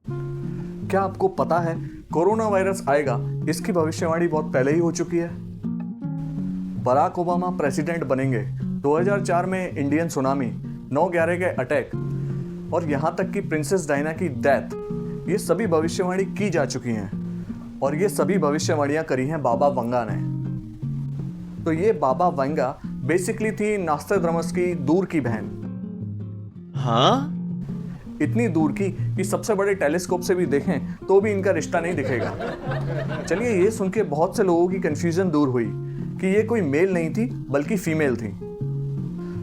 क्या आपको पता है कोरोना वायरस आएगा इसकी भविष्यवाणी बहुत पहले ही हो चुकी है। बराक ओबामा प्रेसिडेंट बनेंगे, 2004 में इंडियन सुनामी, 9/11 के अटैक और यहाँ तक कि प्रिंसेस डायना की डेथ, ये सभी भविष्यवाणी की जा चुकी हैं और ये सभी भविष्यवाणियां करी हैं बाबा वंगा ने। तो ये बाबा वंगा बेसिकली थी नास्ट्राडामस की दूर की बहन। हाँ, इतनी दूर की कि सबसे बड़े टेलीस्कोप से भी देखें तो भी इनका रिश्ता नहीं दिखेगा। चलिए, ये सुन के बहुत से लोगों की कंफ्यूजन दूर हुई कि ये कोई मेल नहीं थी बल्कि फीमेल थी।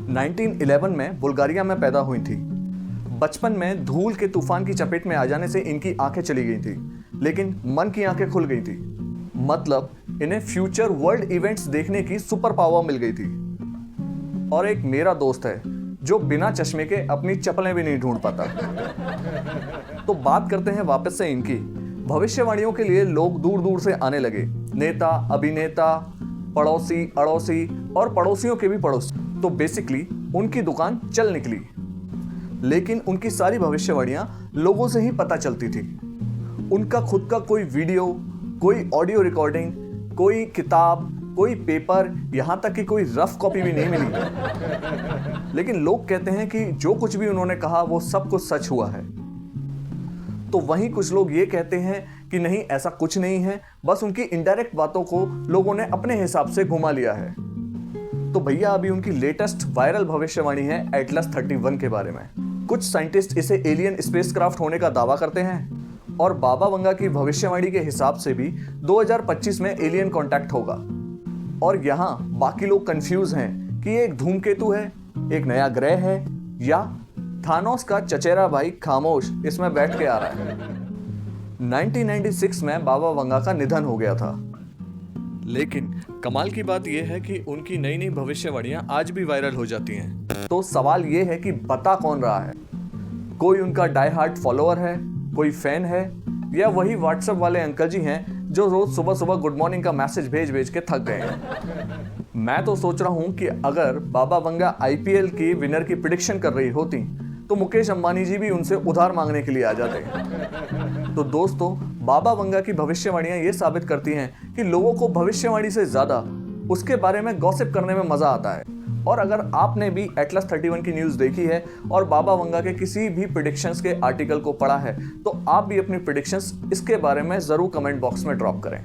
1911 में बुल्गारिया में पैदा हुई थी। बचपन में धूल के तूफान की चपेट में आ जाने से इनकी आंखें चली गई थी, लेकिन मन की आंखें खुल गई थी। मतलब इन्हें फ्यूचर वर्ल्ड इवेंट्स देखने की सुपर पावर मिल गई थी। और एक मेरा दोस्त है जो बिना चश्मे के अपनी चप्पलें भी नहीं ढूंढ पाता। तो बात करते हैं वापस से इनकी। भविष्यवाणियों के लिए लोग दूर दूर से आने लगे, नेता, अभिनेता, पड़ोसी, अड़ोसी और पड़ोसियों के भी पड़ोसी। तो बेसिकली उनकी दुकान चल निकली। लेकिन उनकी सारी भविष्यवाणियां लोगों से ही पता चलती थी। उनका खुद का कोई वीडियो, कोई ऑडियो रिकॉर्डिंग, कोई किताब, कोई पेपर, यहां तक कि कोई रफ कॉपी भी नहीं मिली। लेकिन लोग कहते हैं कि जो कुछ भी उन्होंने कहा वो सब कुछ सच हुआ है। तो वहीं कुछ लोग ये कहते हैं कि नहीं, ऐसा कुछ नहीं है, बस उनकी इनडायरेक्ट बातों को लोगों ने अपने हिसाब से घुमा लिया है। तो भैया, अभी उनकी लेटेस्ट वायरल भविष्यवाणी है एटलस 31 के बारे में। कुछ साइंटिस्ट इसे एलियन स्पेसक्राफ्ट होने का दावा करते हैं और बाबा वंगा की भविष्यवाणी के हिसाब से भी 2025 में एलियन कांटेक्ट होगा। और यहाँ बाकी लोग कंफ्यूज हैं कि ये एक धूमकेतु है, एक नया ग्रह है, या थानोस का चचेरा भाई खामोश इसमें बैठ के आ रहा है। 1996 में बाबा वंगा का निधन हो गया था। लेकिन कमाल की बात यह है कि उनकी नई नई भविष्यवाणियां आज भी वायरल हो जाती हैं। तो सवाल यह है कि बता कौन रहा है? कोई उनका डाई हार्ट फॉलोअर है, कोई फैन है, या वही व्हाट्सएप वाले अंकल जी हैं जो रोज सुबह सुबह गुड मॉर्निंग का मैसेज भेज भेज के थक गए हैं। मैं तो सोच रहा हूं कि अगर बाबा वंगा आईपीएल की विनर की प्रिडिक्शन कर रही होती तो मुकेश अंबानी जी भी उनसे उधार मांगने के लिए आ जाते। तो दोस्तों, बाबा वंगा की भविष्यवाणियां ये साबित करती हैं कि लोगों को भविष्यवाणी से ज्यादा उसके बारे में गॉसिप करने में मजा आता है। और अगर आपने भी एटलस 31 की न्यूज़ देखी है और बाबा वंगा के किसी भी प्रेडिक्शंस के आर्टिकल को पढ़ा है, तो आप भी अपनी प्रेडिक्शंस इसके बारे में ज़रूर कमेंट बॉक्स में ड्रॉप करें।